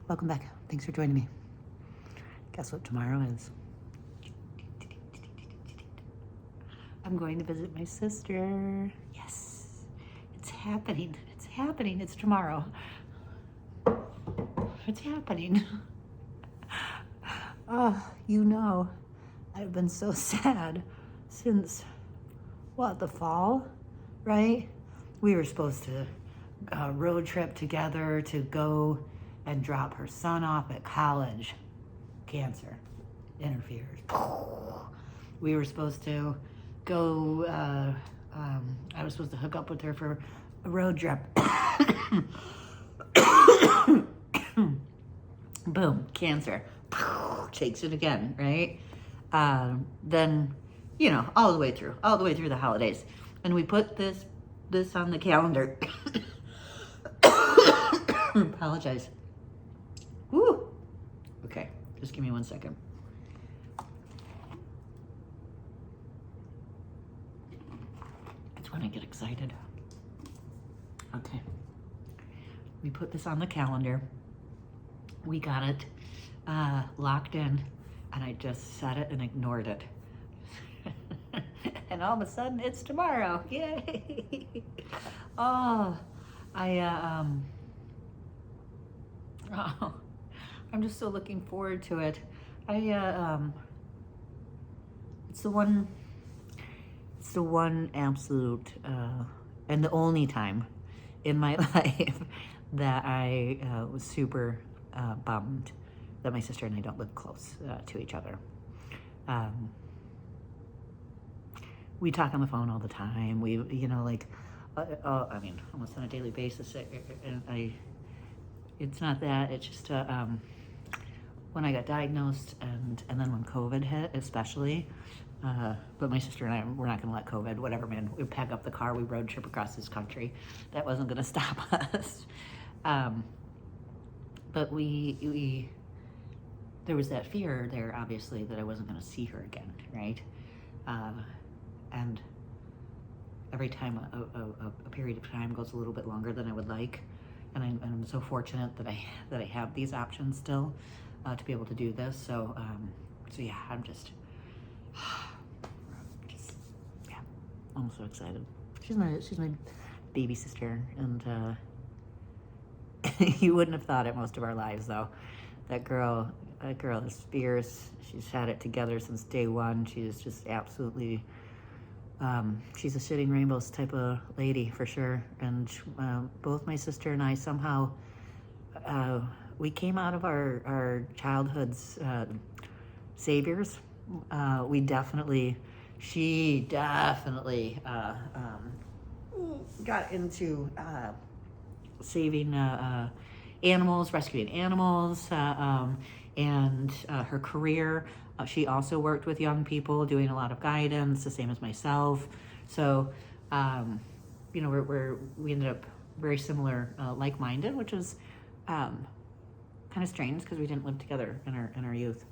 Welcome back. Thanks for joining me. Guess what tomorrow is? I'm going to visit my sister. Yes, it's happening. It's happening. It's tomorrow. It's happening. Oh, I've been so sad since, the fall, right? We were supposed to road trip together to go and drop her son off at college. Cancer interferes. We were supposed to go, I was supposed to hook up with her for a road trip. Boom, cancer. Takes it again, right? Then, all the way through the holidays. And we put this on the calendar. Apologize. Woo. Okay, just give me 1 second. It's when I get excited. Okay. We put this on the calendar. We got it locked in, and I just set it and ignored it. And all of a sudden, it's tomorrow. Yay! Oh, I'm just so looking forward to it. It's the one absolute and the only time in my life that I was super bummed that my sister and I don't live close to each other. We talk on the phone all the time. We, almost on a daily basis. It's not that. It's just when I got diagnosed and then when COVID hit, especially. But my sister and I, we're not going to let COVID, whatever, man. We pack up the car, we road trip across this country. That wasn't going to stop us. But there was that fear there, obviously, that I wasn't going to see her again, right? And every time a period of time goes a little bit longer than I would like, and I'm so fortunate that I have these options still to be able to do this. So yeah, I'm so excited. She's my baby sister, and you wouldn't have thought it most of our lives, though. That girl is fierce. She's had it together since day one. She is just absolutely, she's a shitting rainbows type of lady for sure. And both my sister and I somehow, we came out of our childhood's saviors. She definitely got into saving animals, rescuing animals, and her career. She also worked with young people, doing a lot of guidance, the same as myself. So, we ended up very similar, like-minded, which was kind of strange because we didn't live together in our youth.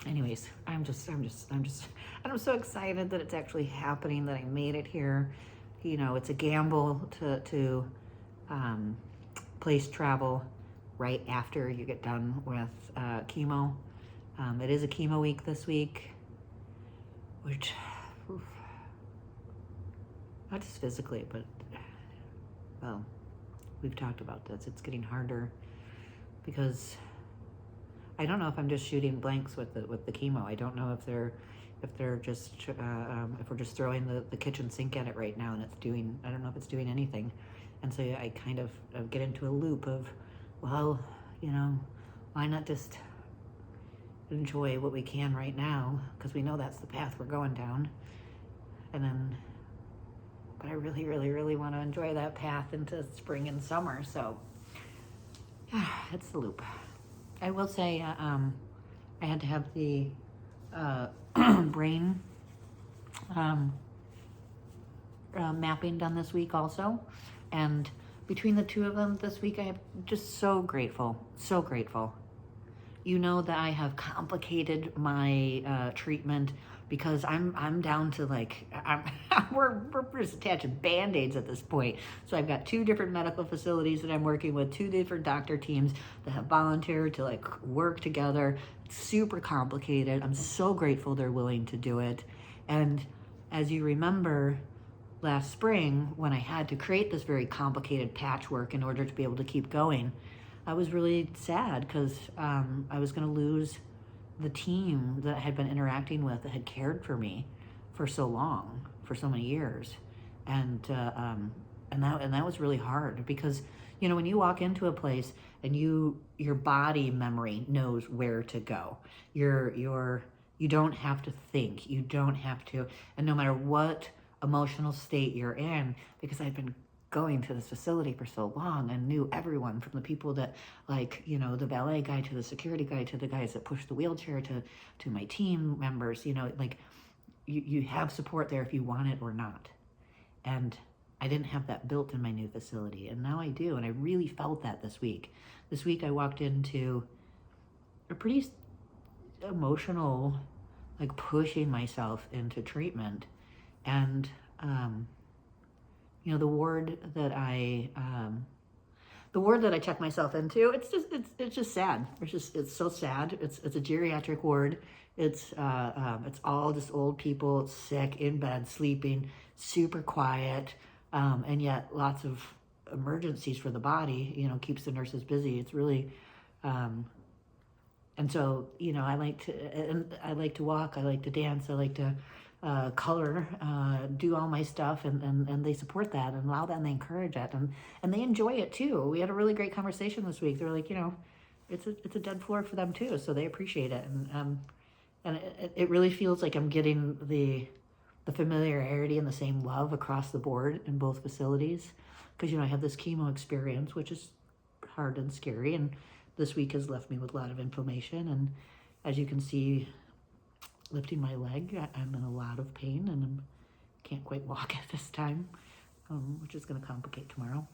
Anyways, I'm so excited that it's actually happening, that I made it here. It's a gamble to place travel right after you get done with chemo. It is a chemo week this week, which, not just physically, but, well, we've talked about this. It's getting harder because I don't know if I'm just shooting blanks with the chemo. I don't know if they're just if we're just throwing the kitchen sink at it right now, and I don't know if it's doing anything. And so I kind of get into a loop of, well, why not just enjoy what we can right now, because we know that's the path we're going down. But I really, really, really want to enjoy that path into spring and summer. So it's the loop. I will say I had to have the brain mapping done this week also. And between the two of them this week, I am just so grateful. So grateful. That I have complicated my treatment because I'm down to like, we're just attaching Band-Aids at this point. So I've got 2 different medical facilities that I'm working with, 2 different doctor teams that have volunteered to like work together. It's super complicated. I'm so grateful they're willing to do it. And as you remember, last spring, when I had to create this very complicated patchwork in order to be able to keep going, I was really sad because I was going to lose the team that I had been interacting with that had cared for me for so long, for so many years. And that was really hard because, you know, when you walk into a place and your body memory knows where to go. You don't have to think. You don't have to, and no matter what emotional state you're in, because I've been going to this facility for so long and knew everyone from the people that, like, you know, the valet guy to the security guy to the guys that push the wheelchair to my team members, you know, like you have support there if you want it or not. And I didn't have that built in my new facility, and now I do, and I really felt that this week. This week I walked into a pretty emotional, like pushing myself into treatment, and you know, the ward that I check myself into, it's just sad. It's so sad. It's a geriatric ward. It's all just old people, sick, in bed, sleeping, super quiet, and yet lots of emergencies for the body. You know, keeps the nurses busy. It's really, and so, you know, I like to walk. I like to dance. I like to color, do all my stuff, and they support that and allow that, and they encourage it, and they enjoy it too. We had a really great conversation this week. They're like, you know, it's a dead floor for them too, so they appreciate it, and it really feels like I'm getting the familiarity and the same love across the board in both facilities, because, you know, I have this chemo experience, which is hard and scary, and this week has left me with a lot of inflammation, and as you can see, lifting my leg, I'm in a lot of pain, and I can't quite walk at this time, which is going to complicate tomorrow.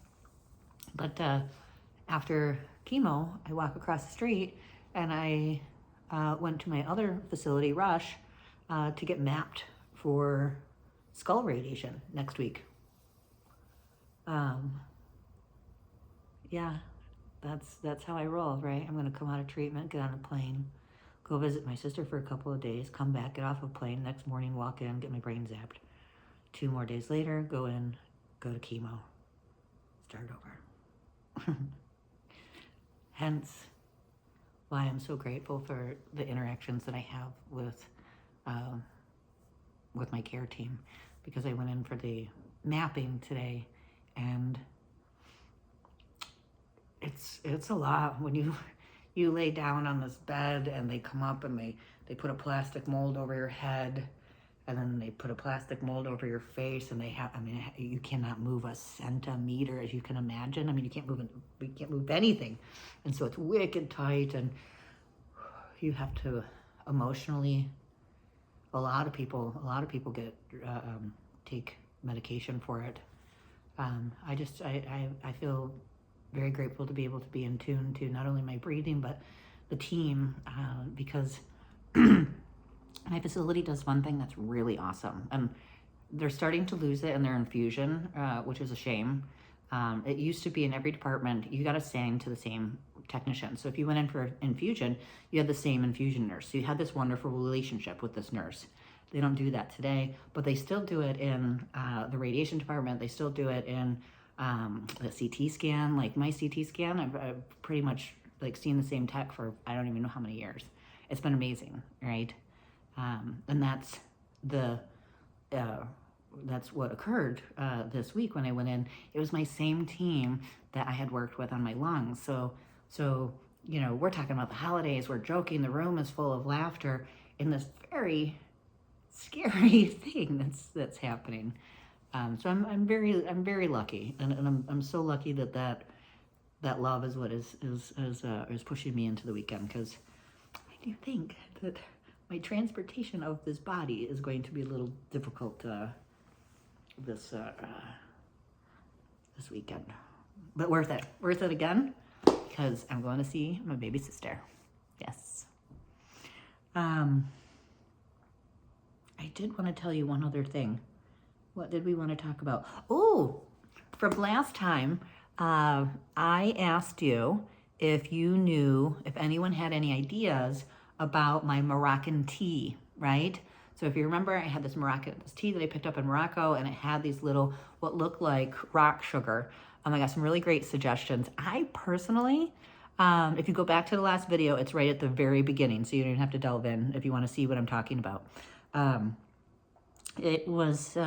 But after chemo, I walk across the street, and I went to my other facility, Rush, to get mapped for skull radiation next week. Yeah, that's how I roll, right? I'm going to come out of treatment, get on a plane, go visit my sister for a couple of days, come back, get off a plane, next morning walk in, get my brain zapped. 2 more days later, go in, go to chemo, start over. Hence why I'm so grateful for the interactions that I have with my care team, because I went in for the mapping today, and it's a lot when you lay down on this bed and they come up and they put a plastic mold over your head, and then they put a plastic mold over your face, and you cannot move a centimeter, as you can imagine. I mean, you can't move anything. And so it's wicked tight, and you have to emotionally, a lot of people get, take medication for it. I feel very grateful to be able to be in tune to not only my breathing, but the team, because my facility does one thing that's really awesome. And they're starting to lose it in their infusion, which is a shame. It used to be in every department, you got assigned to the same technician. So if you went in for infusion, you had the same infusion nurse. So you had this wonderful relationship with this nurse. They don't do that today, but they still do it in the radiation department. They still do it in the CT scan. Like my CT scan, I've pretty much like seen the same tech for I don't even know how many years. It's been amazing, right? And that's what occurred this week when I went in. It was my same team that I had worked with on my lungs. So you know, we're talking about the holidays. We're joking. The room is full of laughter in this very scary thing that's happening. So I'm very lucky, and I'm so lucky that love is what is pushing me into the weekend, because I do think that my transportation of this body is going to be a little difficult this weekend, but worth it again, because I'm going to see my baby sister. Yes. I did want to tell you one other thing. What did we want to talk about? Oh, from last time, I asked you if you knew, if anyone had any ideas about my Moroccan tea, right? So if you remember, I had this tea that I picked up in Morocco, and it had these little, what looked like rock sugar. I got some really great suggestions. I personally, if you go back to the last video, it's right at the very beginning, so you don't even have to delve in if you want to see what I'm talking about. It was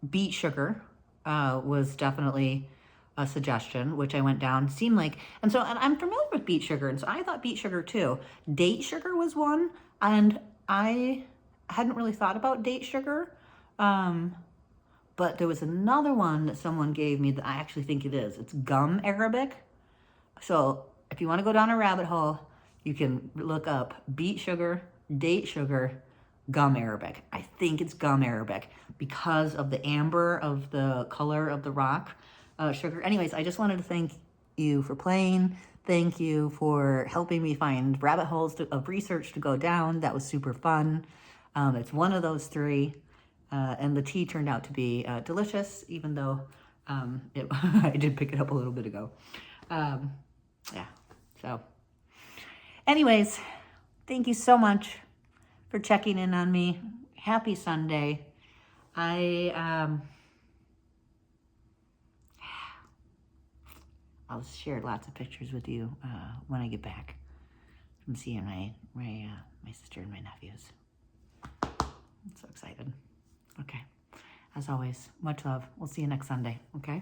beet sugar was definitely a suggestion, which I went down. Seemed like, and I'm familiar with beet sugar, and so I thought beet sugar too. Date sugar was one, and I hadn't really thought about date sugar, but there was another one that someone gave me that I actually think it is. It's gum Arabic. So if you want to go down a rabbit hole, you can look up beet sugar, date sugar, gum Arabic. I think it's gum Arabic because of the amber of the color of the rock sugar. Anyways, I just wanted to thank you for playing. Thank you for helping me find rabbit holes of research to go down. That was super fun. It's one of those three. And the tea turned out to be delicious, even though I did pick it up a little bit ago. Yeah, so anyways, thank you so much for checking in on me. Happy Sunday. I'll share lots of pictures with you when I get back from seeing my sister and my nephews. I'm so excited. Okay. As always, much love. We'll see you next Sunday, okay?